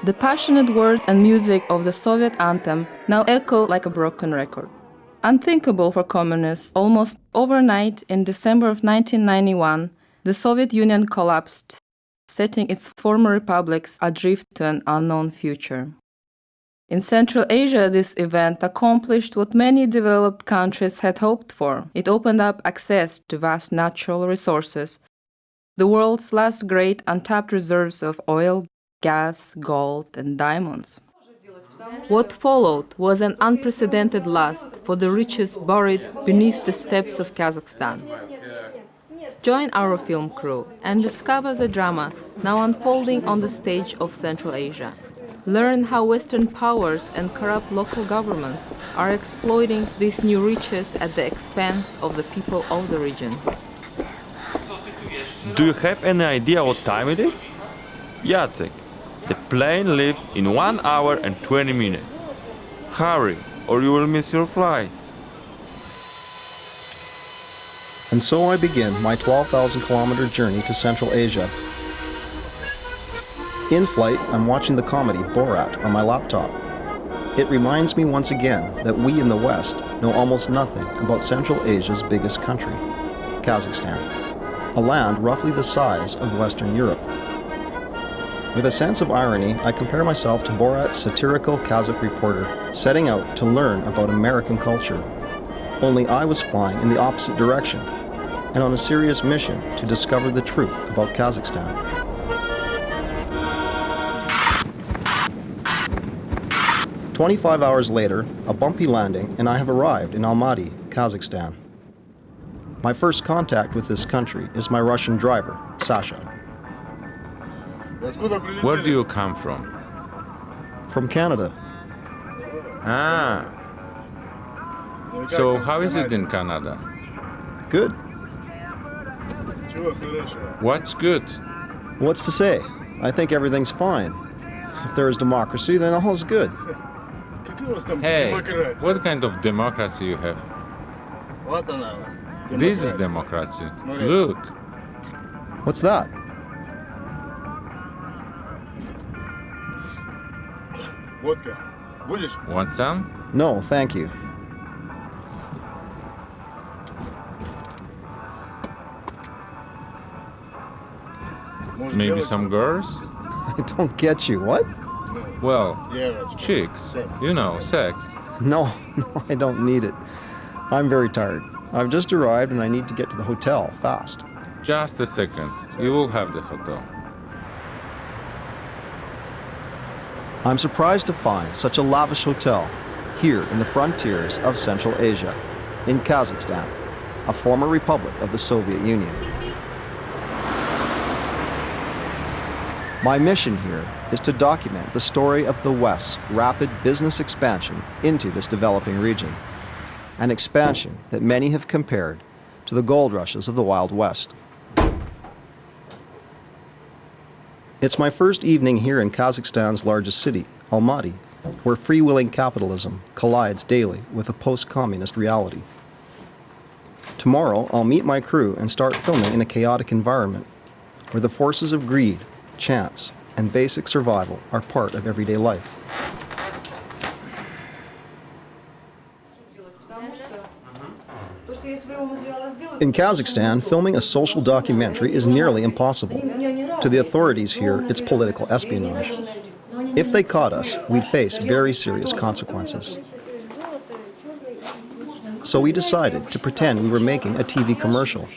The passionate words and music of the Soviet anthem now echo like a broken record. Unthinkable for communists, almost overnight in December of 1991, the Soviet Union collapsed, setting its former republics adrift to an unknown future. In Central Asia, this event accomplished what many developed countries had hoped for. It opened up access to vast natural resources, the world's last great untapped reserves of oil, gas, gold, and diamonds. What followed was an unprecedented lust for the riches buried beneath the steppes of Kazakhstan. Join our film crew and discover the drama now unfolding on the stage of Central Asia. Learn how Western powers and corrupt local governments are exploiting these new riches at the expense of the people of the region. Do you have any idea what time it is? Jacek, the plane leaves in 1 hour and 20 minutes. Hurry, or you will miss your flight. And so I begin my 12,000-kilometer journey to Central Asia. In flight, I'm watching the comedy Borat on my laptop. It reminds me once again that we in the West know almost nothing about Central Asia's biggest country, Kazakhstan, a land roughly the size of Western Europe. With a sense of irony, I compare myself to Borat's satirical Kazakh reporter setting out to learn about American culture. Only I was flying in the opposite direction and on a serious mission to discover the truth about Kazakhstan. "25 hours later, a bumpy landing, and I have arrived in Almaty, Kazakhstan. My first contact with this country is my Russian driver, Sasha. Where do you come from? From Canada. Ah. So how is it in Canada? Good. What's good? What's to say? I think everything's fine. If there is democracy, then all is good. Hey, what kind of democracy you have? This is democracy. Look. What's that? Want some? No, thank you. Maybe some girls? I don't get you. What? Well, chicks. You know, sex. No, I don't need it. I'm very tired. I've just arrived and I need to get to the hotel fast. Just a second. You will have the hotel. I'm surprised to find such a lavish hotel here in the frontiers of Central Asia, in Kazakhstan, a former republic of the Soviet Union. My mission here is to document the story of the West's rapid business expansion into this developing region, an expansion that many have compared to the gold rushes of the Wild West. It's my first evening here in Kazakhstan's largest city, Almaty, where freewheeling capitalism collides daily with a post-communist reality. Tomorrow, I'll meet my crew and start filming in a chaotic environment where the forces of greed, chance, and basic survival are part of everyday life. In Kazakhstan, filming a social documentary is nearly impossible. To the authorities here, it's political espionage. If they caught us, we'd face very serious consequences. So we decided to pretend we were making a TV commercial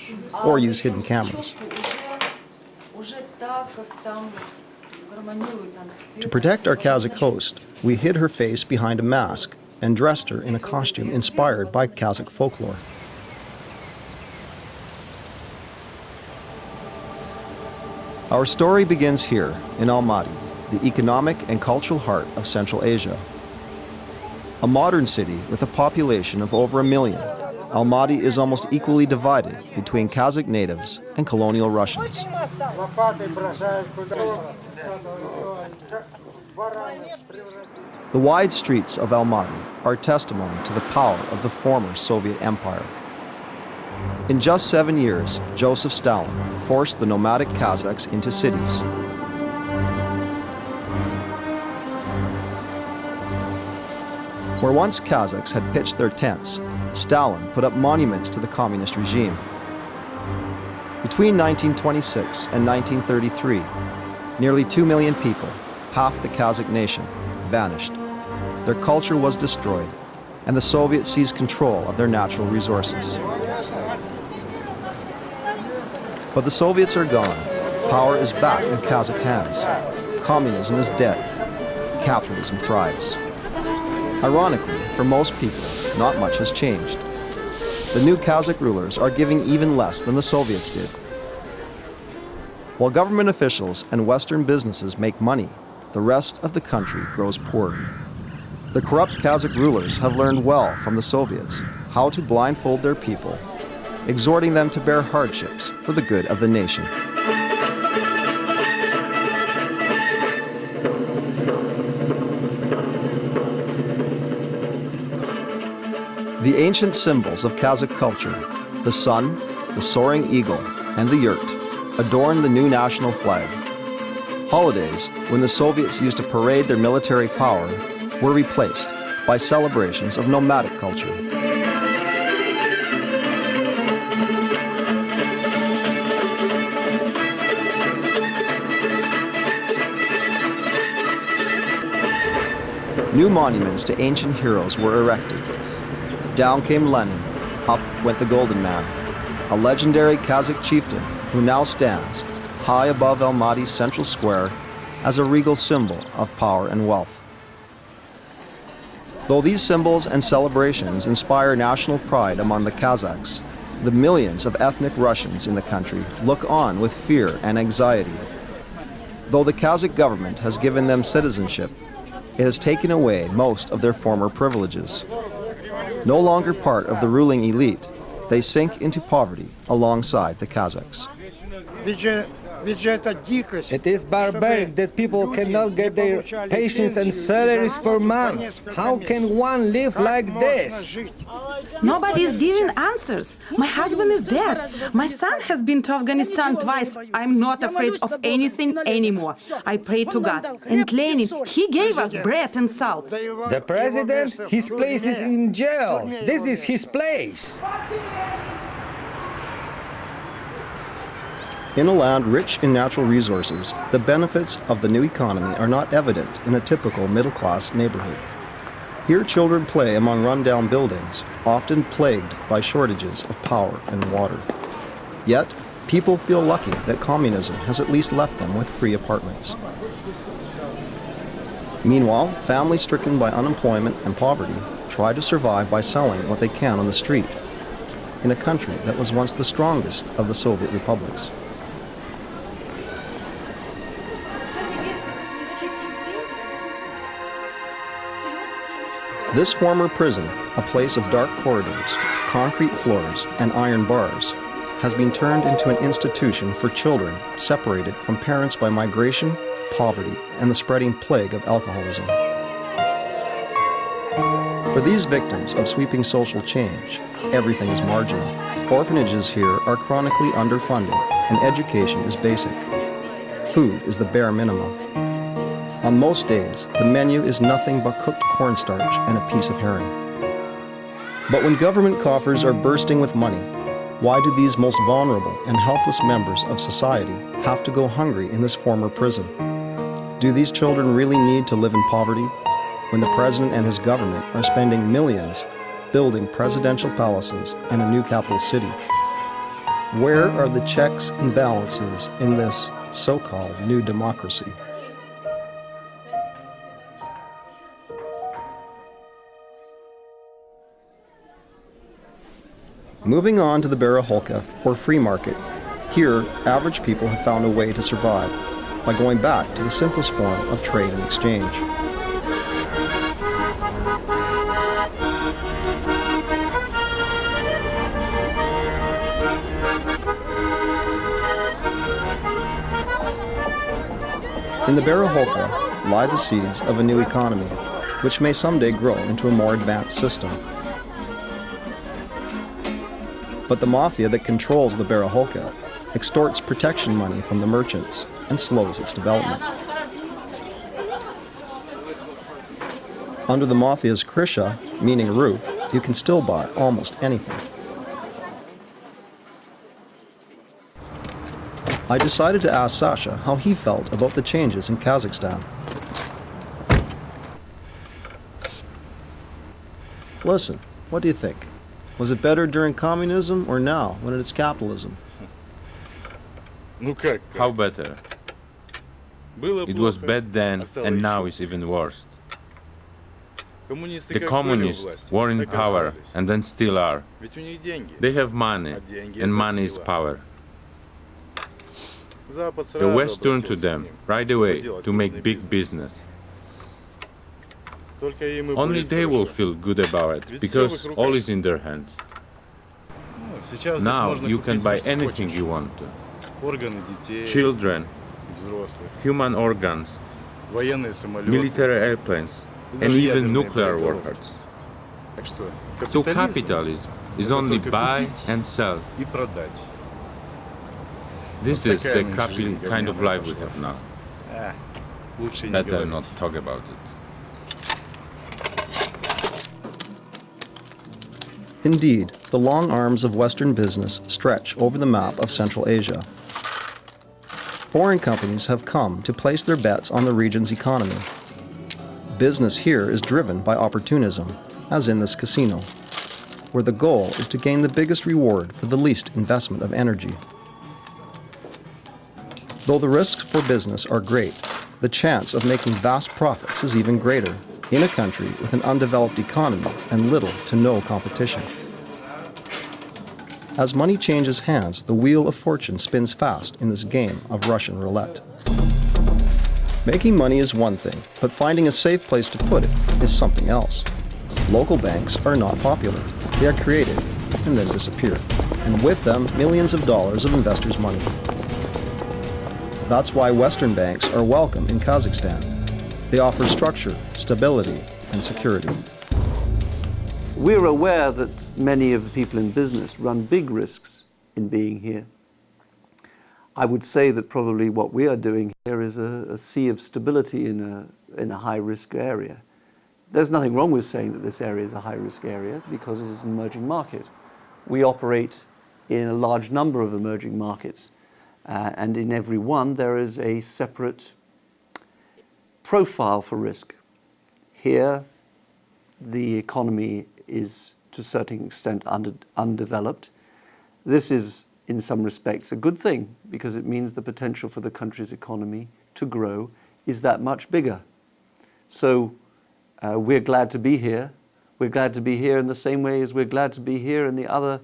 or use hidden cameras. To protect our Kazakh host, we hid her face behind a mask and dressed her in a costume inspired by Kazakh folklore. Our story begins here in Almaty, the economic and cultural heart of Central Asia. A modern city with a population of over 1 million, Almaty is almost equally divided between Kazakh natives and colonial Russians. The wide streets of Almaty are testimony to the power of the former Soviet Empire. In just 7 years, Joseph Stalin forced the nomadic Kazakhs into cities. Where once Kazakhs had pitched their tents, Stalin put up monuments to the communist regime. Between 1926 and 1933, nearly 2 million people, half the Kazakh nation, vanished. Their culture was destroyed, and the Soviets seized control of their natural resources. But the Soviets are gone. Power is back in Kazakh hands. Communism is dead. Capitalism thrives. Ironically, for most people, not much has changed. The new Kazakh rulers are giving even less than the Soviets did. While government officials and Western businesses make money, the rest of the country grows poor. The corrupt Kazakh rulers have learned well from the Soviets how to blindfold their people, exhorting them to bear hardships for the good of the nation. The ancient symbols of Kazakh culture, the sun, the soaring eagle, and the yurt, adorn the new national flag. Holidays, when the Soviets used to parade their military power, were replaced by celebrations of nomadic culture. New monuments to ancient heroes were erected. Down came Lenin, up went the Golden Man, a legendary Kazakh chieftain who now stands high above Almaty's central square as a regal symbol of power and wealth. Though these symbols and celebrations inspire national pride among the Kazakhs, the millions of ethnic Russians in the country look on with fear and anxiety. Though the Kazakh government has given them citizenship, it has taken away most of their former privileges. No longer part of the ruling elite, they sink into poverty alongside the Kazakhs. It is barbaric that people cannot get their pensions and salaries for months. How can one live like this? Nobody is giving answers. My husband is dead. My son has been to Afghanistan twice. I'm not afraid of anything anymore. I pray to God. And Lenin, he gave us bread and salt. The president, his place is in jail. This is his place. In a land rich in natural resources, the benefits of the new economy are not evident in a typical middle-class neighborhood. Here children play among run-down buildings, often plagued by shortages of power and water. Yet, people feel lucky that communism has at least left them with free apartments. Meanwhile, families stricken by unemployment and poverty try to survive by selling what they can on the street, in a country that was once the strongest of the Soviet republics. This former prison, a place of dark corridors, concrete floors, and iron bars, has been turned into an institution for children separated from parents by migration, poverty, and the spreading plague of alcoholism. For these victims of sweeping social change, everything is marginal. Orphanages here are chronically underfunded, and education is basic. Food is the bare minimum. On most days, the menu is nothing but cooked cornstarch and a piece of herring. But when government coffers are bursting with money, why do these most vulnerable and helpless members of society have to go hungry in this former prison? Do these children really need to live in poverty when the president and his government are spending millions building presidential palaces and a new capital city? Where are the checks and balances in this so-called new democracy? Moving on to the Baraholka, or free market, here average people have found a way to survive by going back to the simplest form of trade and exchange. In the Baraholka lie the seeds of a new economy, which may someday grow into a more advanced system. But the mafia that controls the Baraholka extorts protection money from the merchants and slows its development. Under the mafia's krysha, meaning roof, you can still buy almost anything. I decided to ask Sasha how he felt about the changes in Kazakhstan. Listen, what do you think? Was it better during communism or now, when it's capitalism? How better? It was bad then, and now it's even worse. The communists were in power, and then still are. They have money, and money is power. The West turned to them right away to make big business. Only they will feel good about it, because all is in their hands. Now you can buy anything you want to. Children, human organs, military airplanes, and even nuclear warheads. So capitalism is only buy and sell. This is the crappy kind of life we have now. Better not talk about it. Indeed, the long arms of Western business stretch over the map of Central Asia. Foreign companies have come to place their bets on the region's economy. Business here is driven by opportunism, as in this casino, where the goal is to gain the biggest reward for the least investment of energy. Though the risks for business are great, the chance of making vast profits is even greater in a country with an undeveloped economy and little to no competition. As money changes hands, the wheel of fortune spins fast in this game of Russian roulette. Making money is one thing, but finding a safe place to put it is something else. Local banks are not popular. They are created and then disappear, and with them, millions of dollars of investors' money. That's why Western banks are welcome in Kazakhstan. They offer structure, stability, and security. We're aware that many of the people in business run big risks in being here. I would say that probably what we are doing here is a sea of stability in a high-risk area. There's nothing wrong with saying that this area is a high-risk area because it is an emerging market. We operate in a large number of emerging markets, and in every one there is a separate profile for risk. Here, the economy is to a certain extent undeveloped. This is, in some respects, a good thing because it means the potential for the country's economy to grow is that much bigger. So we're glad to be here. We're glad to be here in the same way as we're glad to be here in the other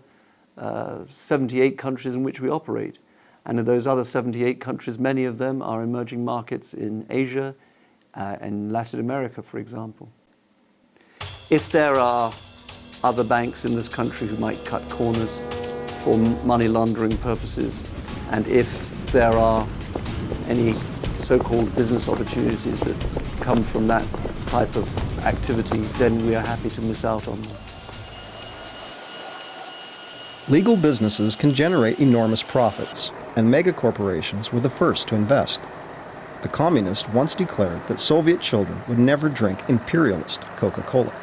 78 countries in which we operate. And in those other 78 countries, many of them are emerging markets in Asia and Latin America, for example. If there are other banks in this country who might cut corners for money laundering purposes, and if there are any so-called business opportunities that come from that type of activity, then we are happy to miss out on them. Legal businesses can generate enormous profits, and megacorporations were the first to invest. The communists once declared that Soviet children would never drink imperialist Coca-Cola.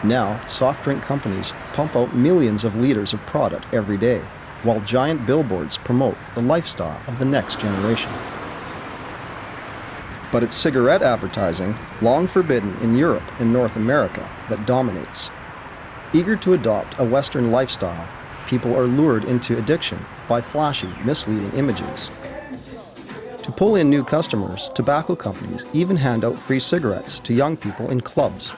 Now, soft drink companies pump out millions of liters of product every day, while giant billboards promote the lifestyle of the next generation. But it's cigarette advertising, long forbidden in Europe and North America, that dominates. Eager to adopt a Western lifestyle, people are lured into addiction by flashy, misleading images. To pull in new customers, tobacco companies even hand out free cigarettes to young people in clubs.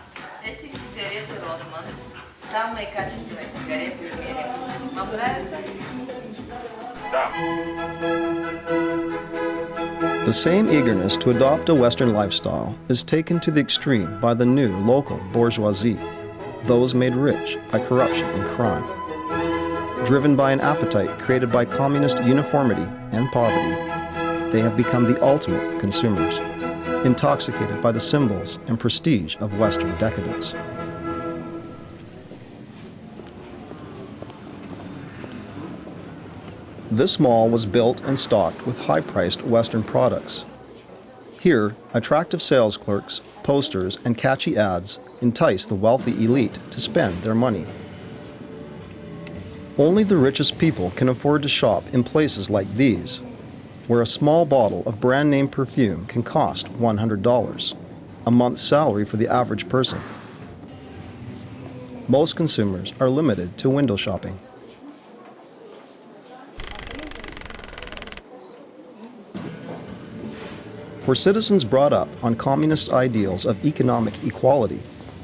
The same eagerness to adopt a Western lifestyle is taken to the extreme by the new local bourgeoisie, those made rich by corruption and crime. Driven by an appetite created by communist uniformity and poverty, they have become the ultimate consumers, intoxicated by the symbols and prestige of Western decadence. This mall was built and stocked with high-priced Western products. Here, attractive sales clerks, posters, and catchy ads entice the wealthy elite to spend their money. Only the richest people can afford to shop in places like these, where a small bottle of brand-name perfume can cost $100, a month's salary for the average person. Most consumers are limited to window shopping. For citizens brought up on communist ideals of economic equality,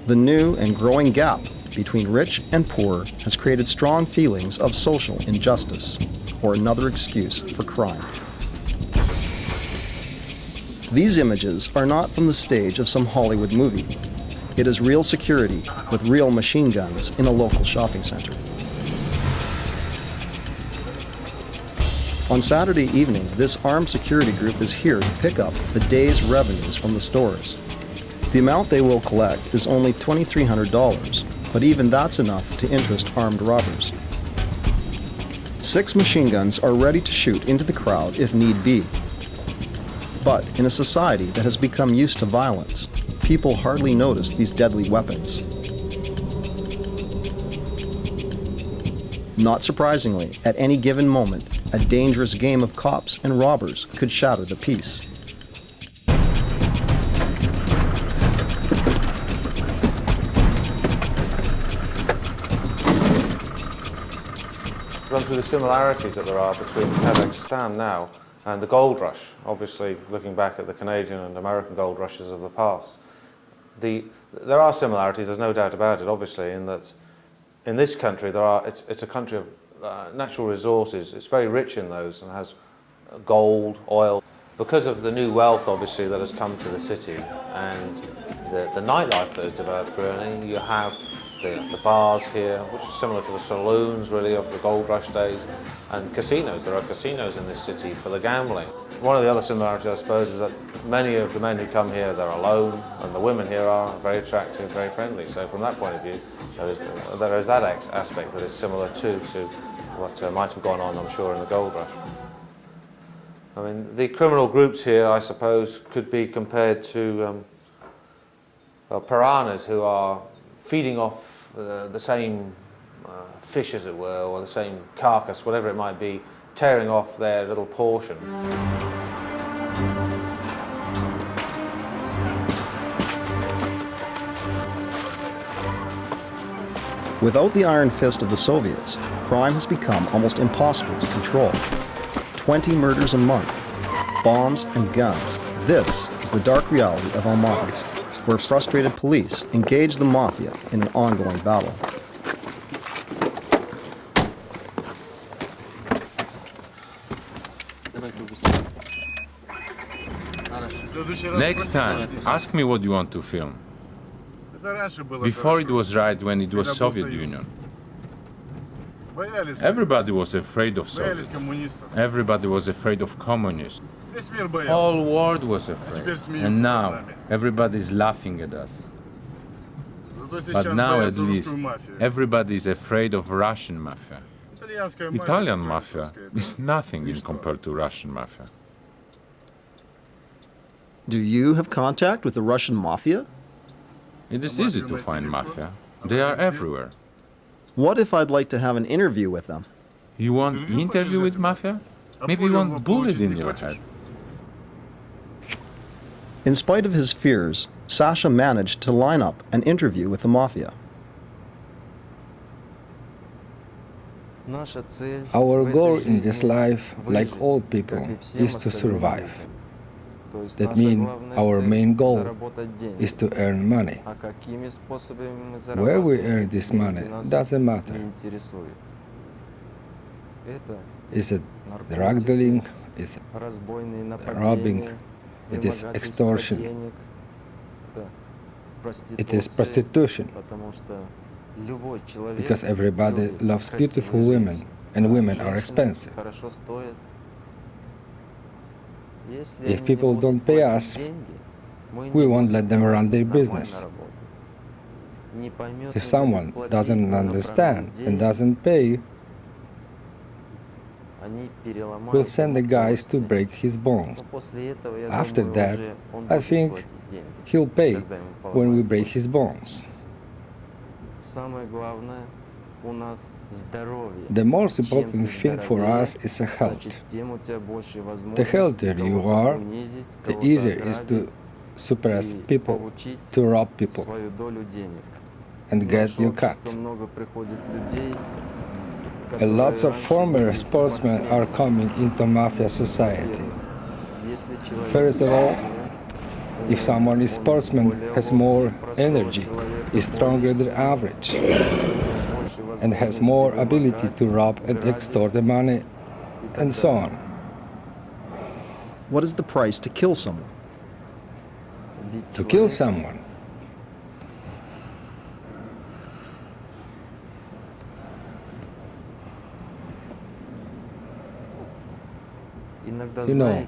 the new and growing gap between rich and poor has created strong feelings of social injustice, or another excuse for crime. These images are not from the stage of some Hollywood movie. It is real security with real machine guns in a local shopping center. On Saturday evening, this armed security group is here to pick up the day's revenues from the stores. The amount they will collect is only $2,300, but even that's enough to interest armed robbers. 6 machine guns are ready to shoot into the crowd if need be. But in a society that has become used to violence, people hardly notice these deadly weapons. Not surprisingly, at any given moment, a dangerous game of cops and robbers could shatter the peace. Run through the similarities that there are between Kazakhstan now and the gold rush, obviously looking back at the Canadian and American gold rushes of the past. There are similarities, there's no doubt about it, obviously, in that in this country it's a country of natural resources. It's very rich in those and has gold, oil. Because of the new wealth, obviously, that has come to the city and the nightlife that has developed, really, you have the bars here, which is similar to the saloons, really, of the gold rush days, and casinos. There are casinos in this city for the gambling. One of the other similarities, I suppose, is that many of the men who come here, they're alone, and the women here are very attractive, very friendly. So from that point of view, there is that aspect that is similar to what might have gone on, I'm sure, in the gold rush. I mean, the criminal groups here, I suppose, could be compared to piranhas who are feeding off the same fish, as it were, or the same carcass, whatever it might be, tearing off their little portion. Without the iron fist of the Soviets, crime has become almost impossible to control. 20 murders a month, bombs and guns. This is the dark reality of Almaty, where frustrated police engage the mafia in an ongoing battle. Next time, ask me what you want to film. Before it was right when it was Soviet Union. Everybody was afraid of Soviets. Everybody was afraid of communists. Whole world was afraid. And now, everybody is laughing at us. But now, at least, everybody is afraid of Russian mafia. Italian mafia is nothing in compared to Russian mafia. Do you have contact with the Russian mafia? It is easy to find mafia. They are everywhere. What if I'd like to have an interview with them? You want interview with mafia? Maybe you want bullet in your head. In spite of his fears, Sasha managed to line up an interview with the mafia. Our goal in this life, like all people, is to survive. That means our main goal is to earn money. Where we earn this money doesn't matter. Is it drug dealing? Is it robbing? It is extortion. It is prostitution. Because everybody loves beautiful women, and women are expensive. If people don't pay us, we won't let them run their business. If someone doesn't understand and doesn't pay, will send the guys to break his bones. After that, I think he'll pay when we break his bones. The most important thing for us is a health. The healthier you are, the easier it is to suppress people, to rob people, and get your cut. A lot of former sportsmen are coming into mafia society. First of all, if someone is sportsman, has more energy, is stronger than average, and has more ability to rob and extort the money, and so on. What is the price to kill someone? To kill someone, you know,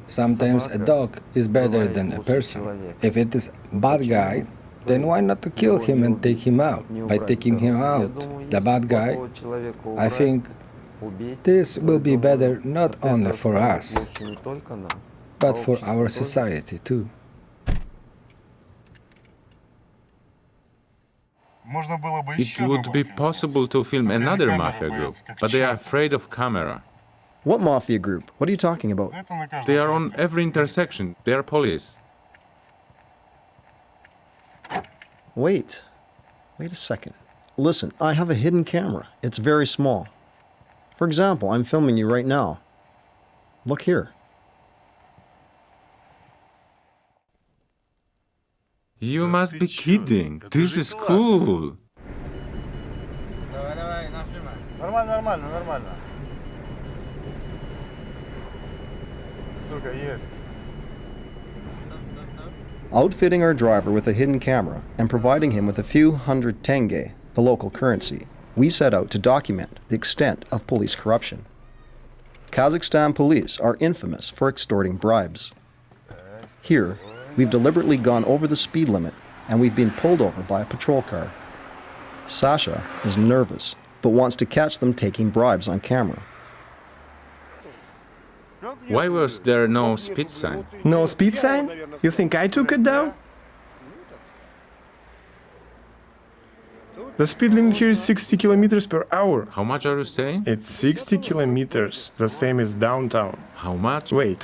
sometimes a dog is better than a person. If it is a bad guy, then why not to kill him and take him out? By taking him out, the bad guy, I think this will be better not only for us, but for our society too. It would be possible to film another mafia group, but they are afraid of camera. What mafia group? What are you talking about? They are on every intersection. They are police. Wait a second. Listen, I have a hidden camera. It's very small. For example, I'm filming you right now. Look here. You must be kidding. This is cool. Outfitting our driver with a hidden camera and providing him with a few hundred tenge, the local currency, we set out to document the extent of police corruption. Kazakhstan police are infamous for extorting bribes. Here, we've deliberately gone over the speed limit and we've been pulled over by a patrol car. Sasha is nervous, but wants to catch them taking bribes on camera. Why was there no speed sign? No speed sign? You think I took it down? The speed limit here is 60 kilometers per hour. How much are you saying? It's 60 kilometers, the same as downtown. How much? Wait.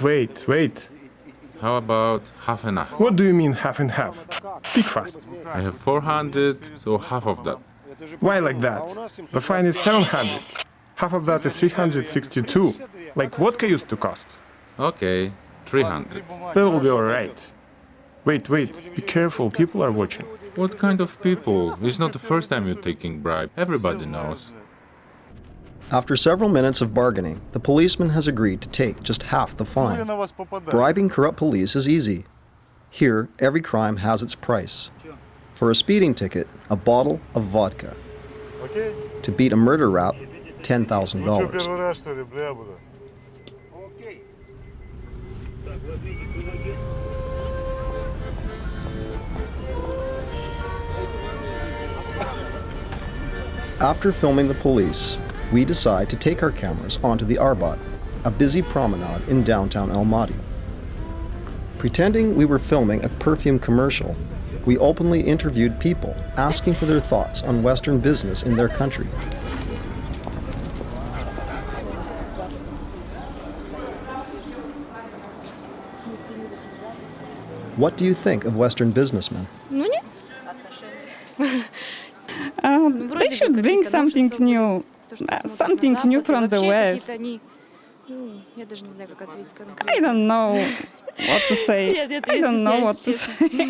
How about half and half? What do you mean half and half? Speak fast. I have 400, so half of that. Why like that? The fine is 700. Half of that is 362, like vodka used to cost. Okay, 300. That'll be alright. Wait, be careful, people are watching. What kind of people? It's not the first time you're taking bribe. Everybody knows. After several minutes of bargaining, the policeman has agreed to take just half the fine. Bribing corrupt police is easy. Here, every crime has its price. For a speeding ticket, a bottle of vodka. To beat a murder rap, $10,000. After filming the police, we decide to take our cameras onto the Arbat, a busy promenade in downtown Almaty. Pretending we were filming a perfume commercial, we openly interviewed people asking for their thoughts on Western business in their country. What do you think of Western businessmen? They should bring something new from the West. I don't know what to say.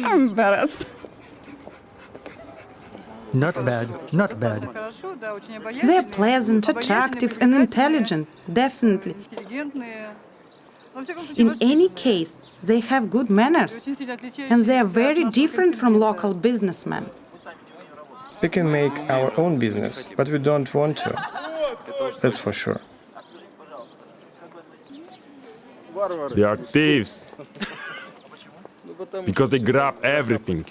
I'm embarrassed. Not bad. They're pleasant, attractive, and intelligent, definitely. In any case, they have good manners, and they are very different from local businessmen. We can make our own business, but we don't want to. That's for sure. They are thieves. Because they grab everything.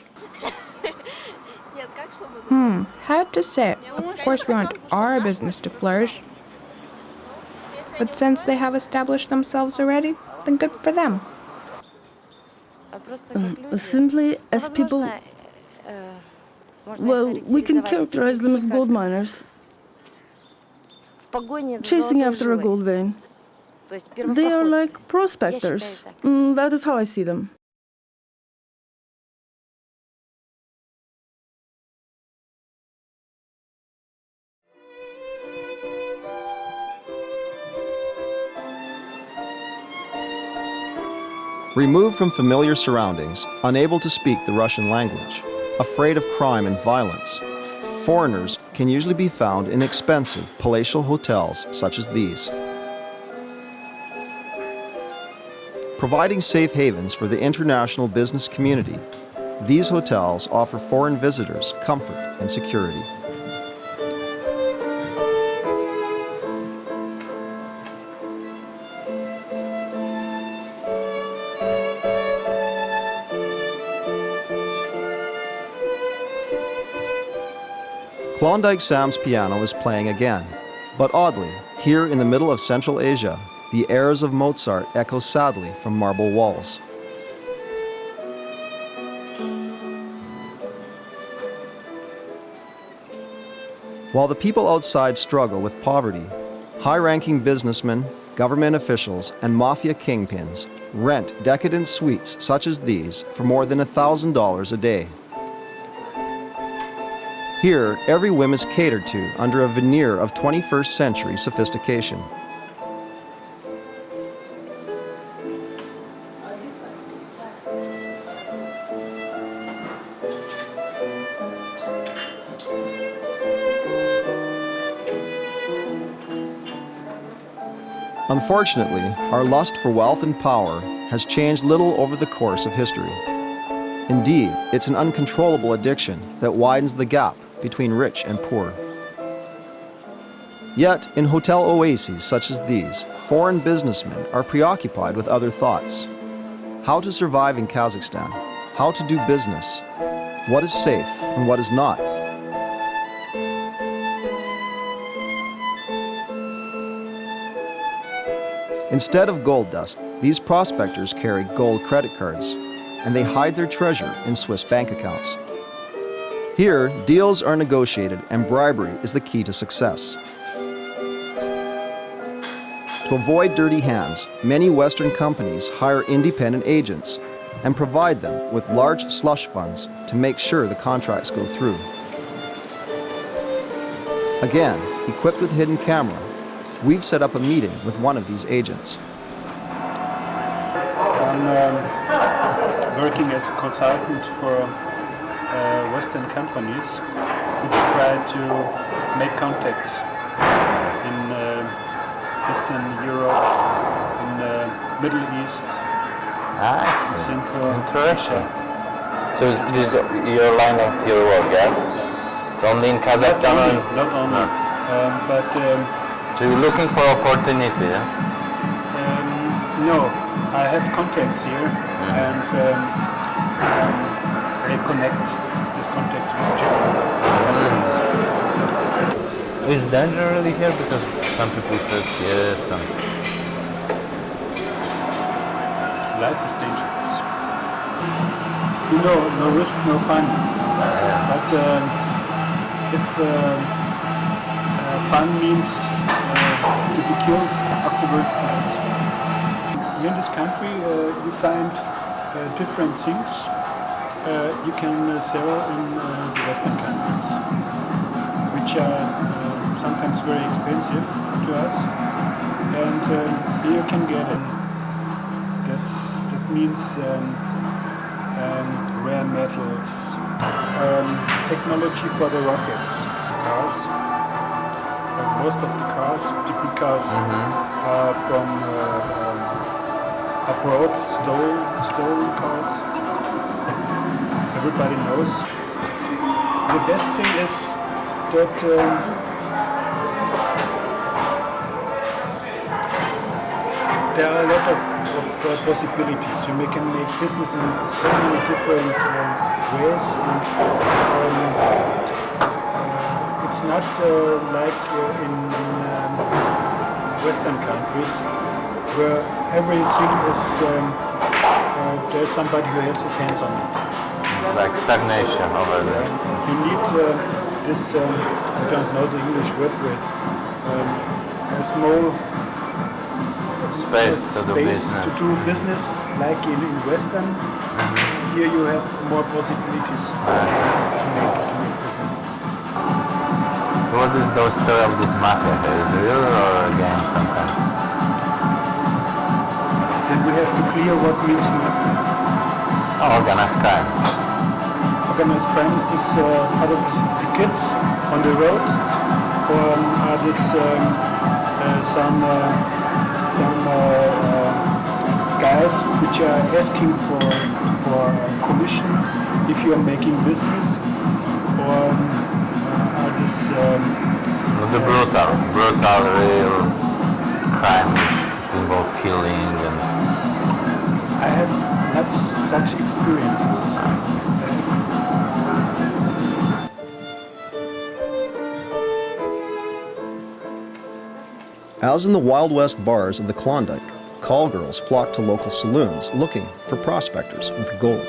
Hard to say. Of course we want our business to flourish. But since they have established themselves already, then good for them. Simply as people, well, we can characterize them as gold miners, chasing after a gold vein. They are like prospectors. That is how I see them. Removed from familiar surroundings, unable to speak the Russian language, afraid of crime and violence, foreigners can usually be found in expensive palatial hotels such as these. Providing safe havens for the international business community, these hotels offer foreign visitors comfort and security. Klondike Sam's piano is playing again, but oddly, here in the middle of Central Asia, the airs of Mozart echo sadly from marble walls. While the people outside struggle with poverty, high-ranking businessmen, government officials, and mafia kingpins rent decadent suites such as these for more than $1,000 a day. Here, every whim is catered to under a veneer of 21st century sophistication. Unfortunately, our lust for wealth and power has changed little over the course of history. Indeed, it's an uncontrollable addiction that widens the gap between rich and poor. Yet, in hotel oases such as these, foreign businessmen are preoccupied with other thoughts. How to survive in Kazakhstan, how to do business, what is safe and what is not. Instead of gold dust, these prospectors carry gold credit cards, and they hide their treasure in Swiss bank accounts. Here, deals are negotiated and bribery is the key to success. To avoid dirty hands, many Western companies hire independent agents and provide them with large slush funds to make sure the contracts go through. Again, equipped with hidden camera, we've set up a meeting with one of these agents. I'm working as a consultant for Western companies which try to make contacts in Eastern Europe, in Middle East, and Central Asia. So this is your line of your work, yeah? So only in Kazakhstan? Not only, but... so you're looking for opportunity, yeah? No, I have contacts here, and I connect these contacts with Germans. Is danger really here? Because some people said yes, some... Life is dangerous. You know, no risk, no fun. But if fun means to be killed afterwards, that's... In this country, you find different things you can sell in the Western countries, which are sometimes very expensive to us, and here you can get it. That means rare metals, technology for the rockets, cars. Most of the cars, typical cars, are from abroad, stolen cars. Everybody knows. The best thing is that there are a lot of possibilities. You can make business in so many different ways. And, it's not like in Western countries, where everything is, there's somebody who has his hands on it. Like stagnation over there. You need this, I don't know the English word for it, a small Space to do business. like in Western. Here you have more possibilities to make business. What is the story of this mafia here? Is it real or against some kind? Then we have to clear what means mafia. Organized crime. Organized crime is this, are the kids on the road, or are this some guys which are asking for commission if you are making business, or are this The brutal real crime which involve killing and... I have not such experiences. As in the Wild West bars of the Klondike, call girls flock to local saloons looking for prospectors with gold.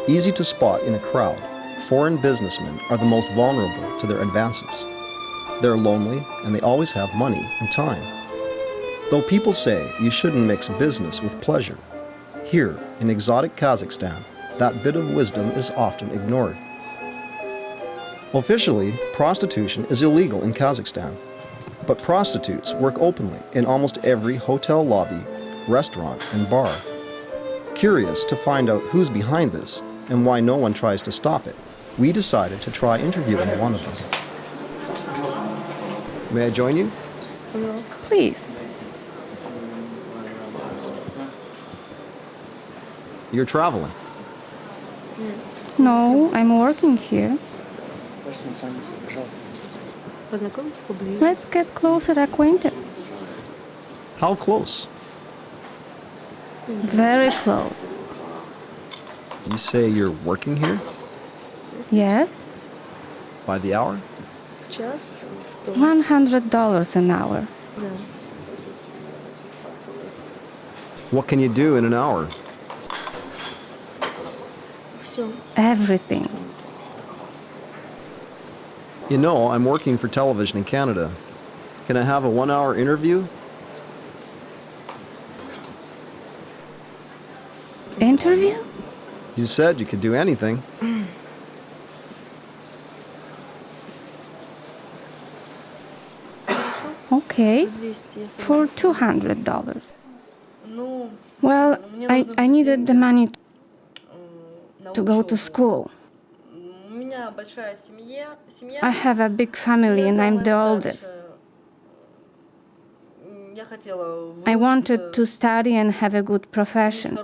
Easy to spot in a crowd, foreign businessmen are the most vulnerable to their advances. They're lonely and they always have money and time. Though people say you shouldn't mix business with pleasure, here in exotic Kazakhstan, that bit of wisdom is often ignored. Officially, prostitution is illegal in Kazakhstan, but prostitutes work openly in almost every hotel lobby, restaurant, and bar. Curious to find out who's behind this and why no one tries to stop it, we decided to try interviewing one of them. May I join you? Please. You're traveling. No, I'm working here. Let's get closer acquainted. How close? Very close. You say you're working here? Yes. By the hour? $100 an hour. What can you do in an hour? Everything. You know, I'm working for television in Canada. Can I have a 1-hour interview? Interview? You said you could do anything. Okay. For $200. Well, I needed the money to go to school. I have a big family and I'm the oldest. I wanted to study and have a good profession.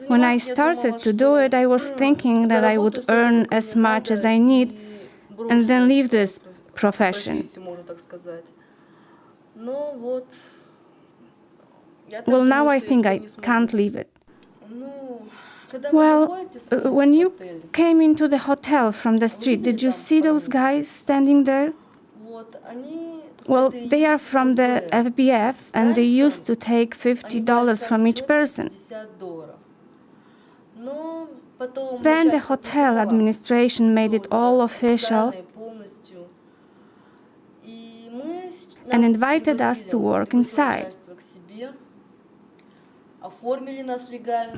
When I started to do it, I was thinking that I would earn as much as I need and then leave this profession. Well, now I think I can't leave it. Well, when you came into the hotel from the street, did you see those guys standing there? Well, they are from the FBF and they used to take $50 from each person. Then the hotel administration made it all official and invited us to work inside.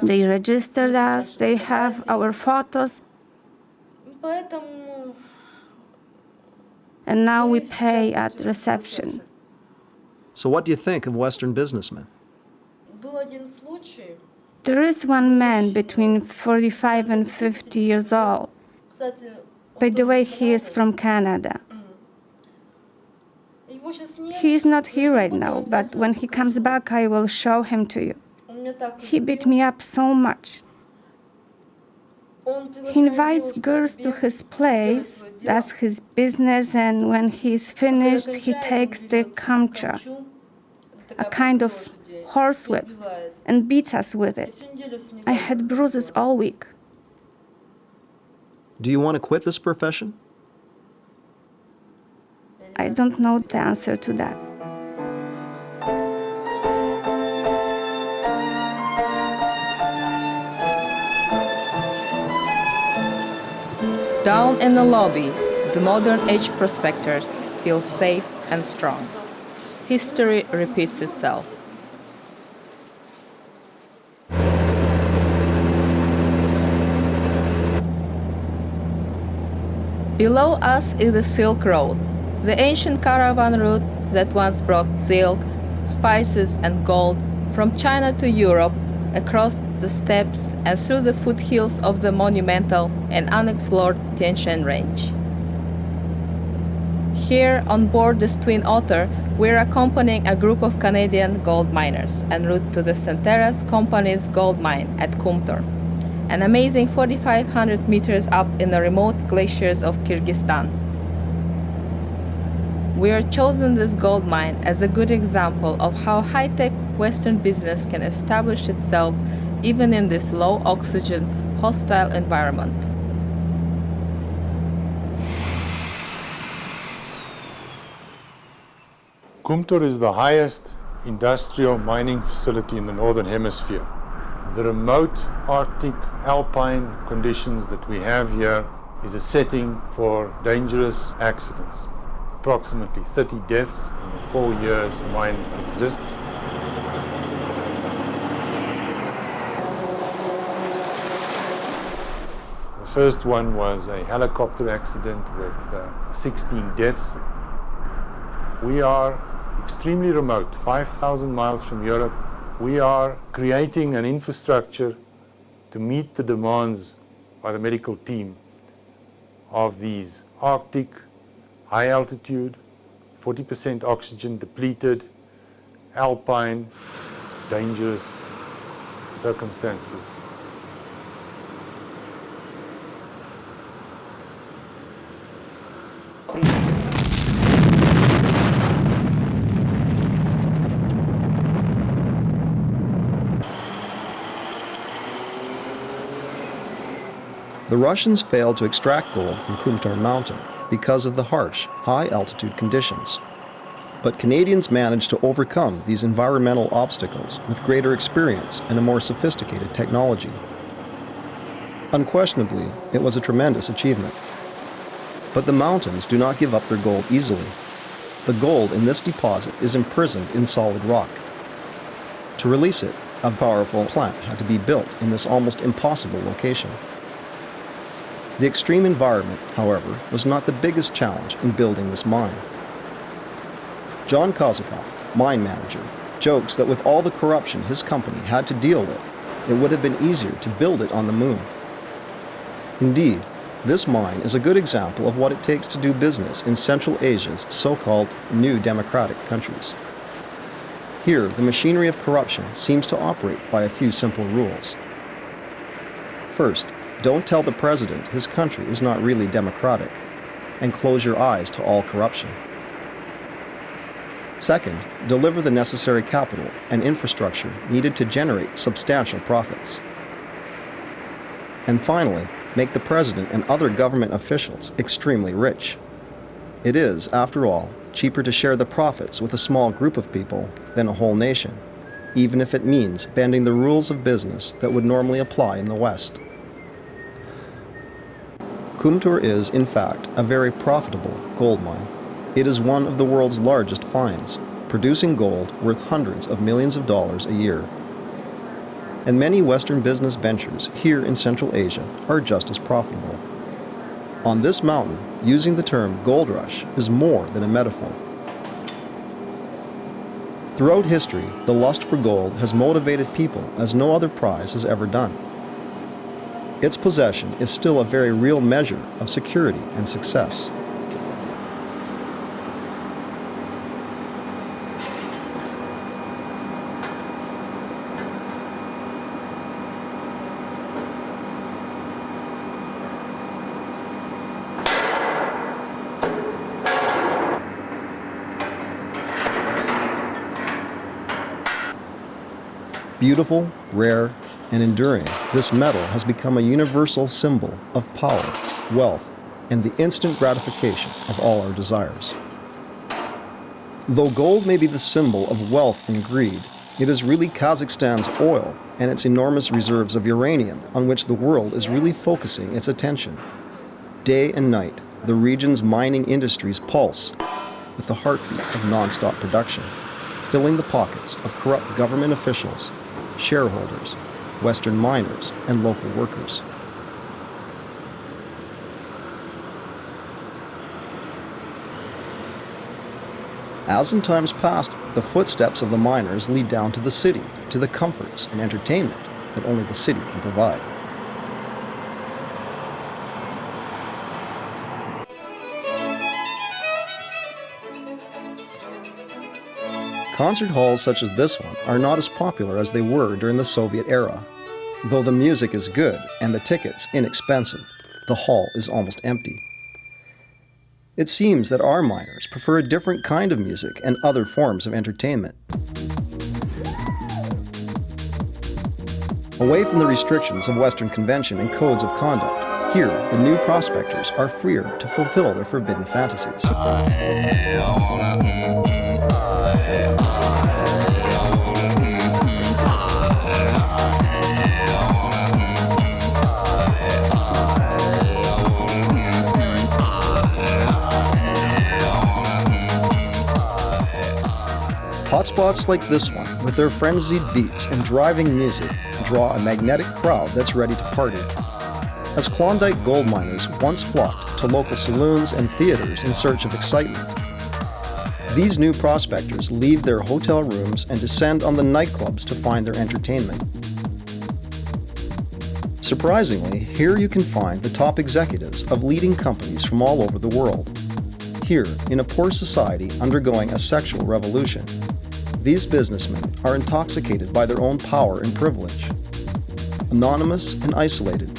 They registered us, they have our photos, and now we pay at reception. So what do you think of Western businessmen? There is one man between 45 and 50 years old. By the way, he is from Canada. He is not here right now, but when he comes back, I will show him to you. He beat me up so much. He invites girls to his place, does his business, and when he is finished, he takes the kamcha, a kind of horsewhip, and beats us with it. I had bruises all week. Do you want to quit this profession? I don't know the answer to that. Down in the lobby, the modern age prospectors feel safe and strong. History repeats itself. Below us is the Silk Road, the ancient caravan route that once brought silk, spices, and gold from China to Europe, across the steppes and through the foothills of the monumental and unexplored Tian Shan Range. Here, on board this Twin Otter, we're accompanying a group of Canadian gold miners en route to the Centeras Company's gold mine at Kumtor, an amazing 4,500 meters up in the remote glaciers of Kyrgyzstan. We are chosen this gold mine as a good example of how high-tech Western business can establish itself even in this low-oxygen, hostile environment. Kumtor is the highest industrial mining facility in the Northern Hemisphere. The remote Arctic alpine conditions that we have here is a setting for dangerous accidents. Approximately 30 deaths in the 4 years the mine exists. The first one was a helicopter accident with 16 deaths. We are extremely remote, 5,000 miles from Europe. We are creating an infrastructure to meet the demands by the medical team of these Arctic, high altitude, 40% oxygen depleted, alpine, dangerous circumstances. The Russians failed to extract gold from Kumtor Mountain because of the harsh, high-altitude conditions. But Canadians managed to overcome these environmental obstacles with greater experience and a more sophisticated technology. Unquestionably, it was a tremendous achievement. But the mountains do not give up their gold easily. The gold in this deposit is imprisoned in solid rock. To release it, a powerful plant had to be built in this almost impossible location. The extreme environment, however, was not the biggest challenge in building this mine. John Kazakhstan, mine manager, jokes that with all the corruption his company had to deal with, it would have been easier to build it on the moon. Indeed, this mine is a good example of what it takes to do business in Central Asia's so-called new democratic countries. Here, the machinery of corruption seems to operate by a few simple rules. First, don't tell the president his country is not really democratic, and close your eyes to all corruption. Second, deliver the necessary capital and infrastructure needed to generate substantial profits. And finally, make the president and other government officials extremely rich. It is, after all, cheaper to share the profits with a small group of people than a whole nation, even if it means bending the rules of business that would normally apply in the West. Kumtor is, in fact, a very profitable gold mine. It is one of the world's largest finds, producing gold worth hundreds of millions of dollars a year. And many Western business ventures here in Central Asia are just as profitable. On this mountain, using the term gold rush is more than a metaphor. Throughout history, the lust for gold has motivated people as no other prize has ever done. Its possession is still a very real measure of security and success. Beautiful, rare, and enduring, this metal has become a universal symbol of power wealth, and the instant gratification of all our desires. Though gold may be the symbol of wealth and greed, it is really Kazakhstan's oil and its enormous reserves of uranium on which the world is really focusing its attention. Day and night, the region's mining industries pulse with the heartbeat of non-stop production, filling the pockets of corrupt government officials, shareholders, Western miners, and local workers. As in times past, the footsteps of the miners lead down to the city, to the comforts and entertainment that only the city can provide. Concert halls such as this one are not as popular as they were during the Soviet era. Though the music is good and the tickets inexpensive, the hall is almost empty. It seems that our miners prefer a different kind of music and other forms of entertainment. Away from the restrictions of Western convention and codes of conduct, here the new prospectors are freer to fulfill their forbidden fantasies. Hotspots like this one, with their frenzied beats and driving music, draw a magnetic crowd that's ready to party. As Klondike gold miners once flocked to local saloons and theaters in search of excitement, these new prospectors leave their hotel rooms and descend on the nightclubs to find their entertainment. Surprisingly, here you can find the top executives of leading companies from all over the world. Here, in a poor society undergoing a sexual revolution, these businessmen are intoxicated by their own power and privilege. Anonymous and isolated,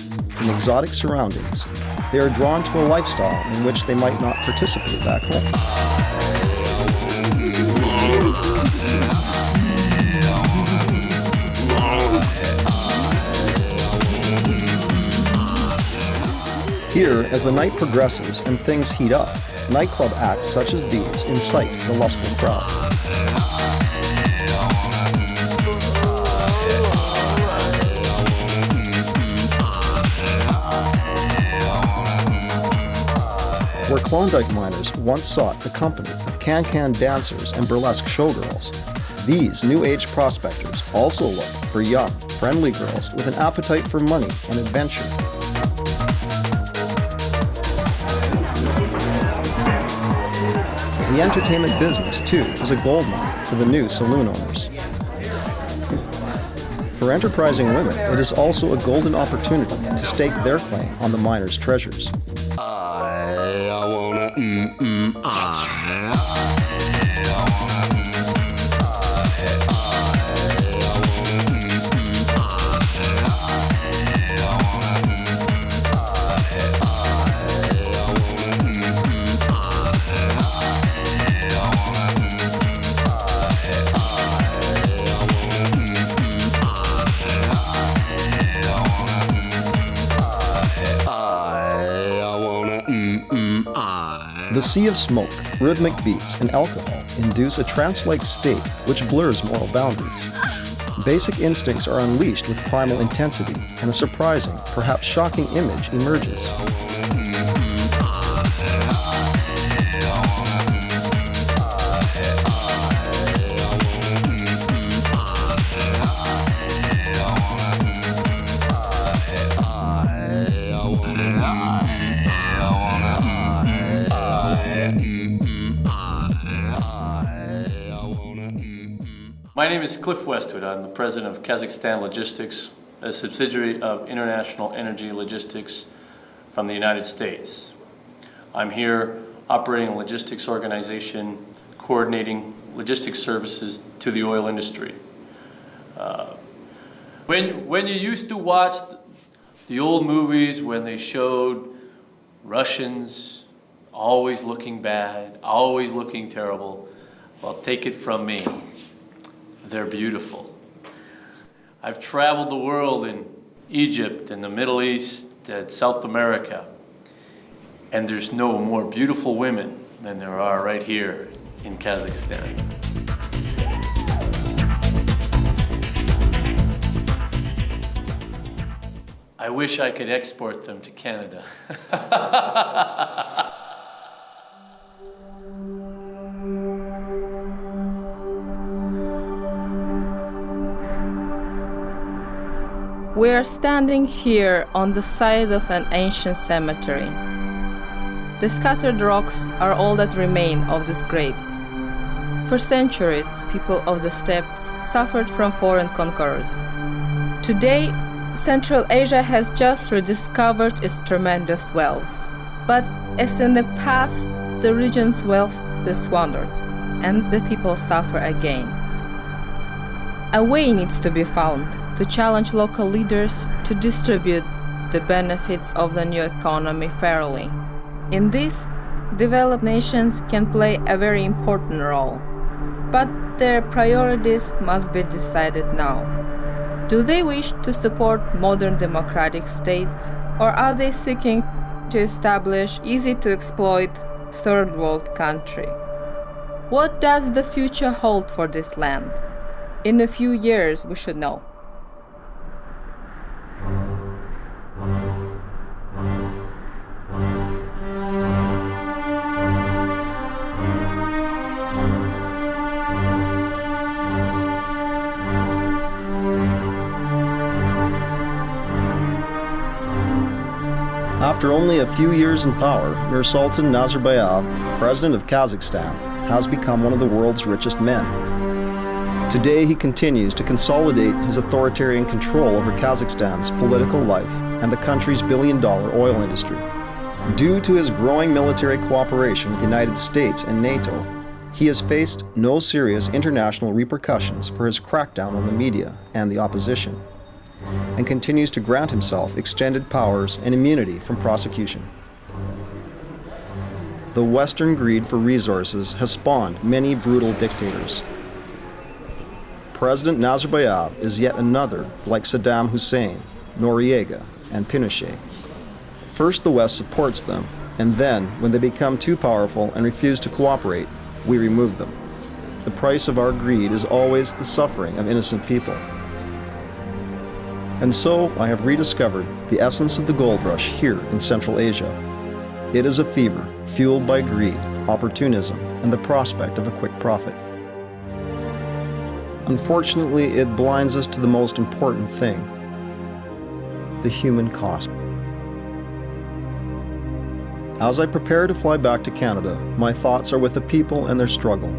in exotic surroundings, they are drawn to a lifestyle in which they might not participate back home. Here, as the night progresses and things heat up, nightclub acts such as these incite the lustful crowd. Where Klondike miners once sought the company of can-can dancers and burlesque showgirls, these new age prospectors also look for young, friendly girls with an appetite for money and adventure. The entertainment business, too, is a goldmine for the new saloon owners. For enterprising women, it is also a golden opportunity to stake their claim on the miners' treasures. The sea of smoke, rhythmic beats, and alcohol induce a trance-like state which blurs moral boundaries. Basic instincts are unleashed with primal intensity, and a surprising, perhaps shocking image emerges. My name is Cliff Westwood. I'm the president of Kazakhstan Logistics, a subsidiary of International Energy Logistics from the United States. I'm here operating a logistics organization, coordinating logistics services to the oil industry. When you used to watch the old movies when they showed Russians always looking bad, always looking terrible, well, take it from me. They're beautiful. I've traveled the world in Egypt and the Middle East and South America. And there's no more beautiful women than there are right here in Kazakhstan. I wish I could export them to Canada. We are standing here on the side of an ancient cemetery. The scattered rocks are all that remain of these graves. For centuries, people of the steppes suffered from foreign conquerors. Today, Central Asia has just rediscovered its tremendous wealth. But as in the past, the region's wealth is squandered, and the people suffer again. A way needs to be found to challenge local leaders to distribute the benefits of the new economy fairly. In this, developed nations can play a very important role. But their priorities must be decided now. Do they wish to support modern democratic states, or are they seeking to establish easy-to-exploit third world country? What does the future hold for this land? In a few years, we should know. After only a few years in power, Nursultan Nazarbayev, president of Kazakhstan, has become one of the world's richest men. Today he continues to consolidate his authoritarian control over Kazakhstan's political life and the country's billion-dollar oil industry. Due to his growing military cooperation with the United States and NATO, he has faced no serious international repercussions for his crackdown on the media and the opposition, and continues to grant himself extended powers and immunity from prosecution. The Western greed for resources has spawned many brutal dictators. President Nazarbayev is yet another like Saddam Hussein, Noriega, and Pinochet. First the West supports them, and then, when they become too powerful and refuse to cooperate, we remove them. The price of our greed is always the suffering of innocent people. And so I have rediscovered the essence of the gold rush here in Central Asia. It is a fever fueled by greed, opportunism, and the prospect of a quick profit. Unfortunately, it blinds us to the most important thing: the human cost. As I prepare to fly back to Canada, my thoughts are with the people and their struggle.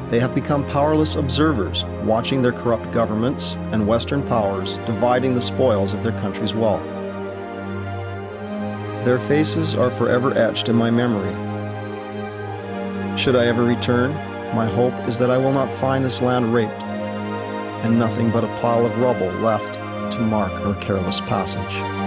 They have become powerless observers, watching their corrupt governments and Western powers dividing the spoils of their country's wealth. Their faces are forever etched in my memory. Should I ever return, my hope is that I will not find this land raped, and nothing but a pile of rubble left to mark our careless passage.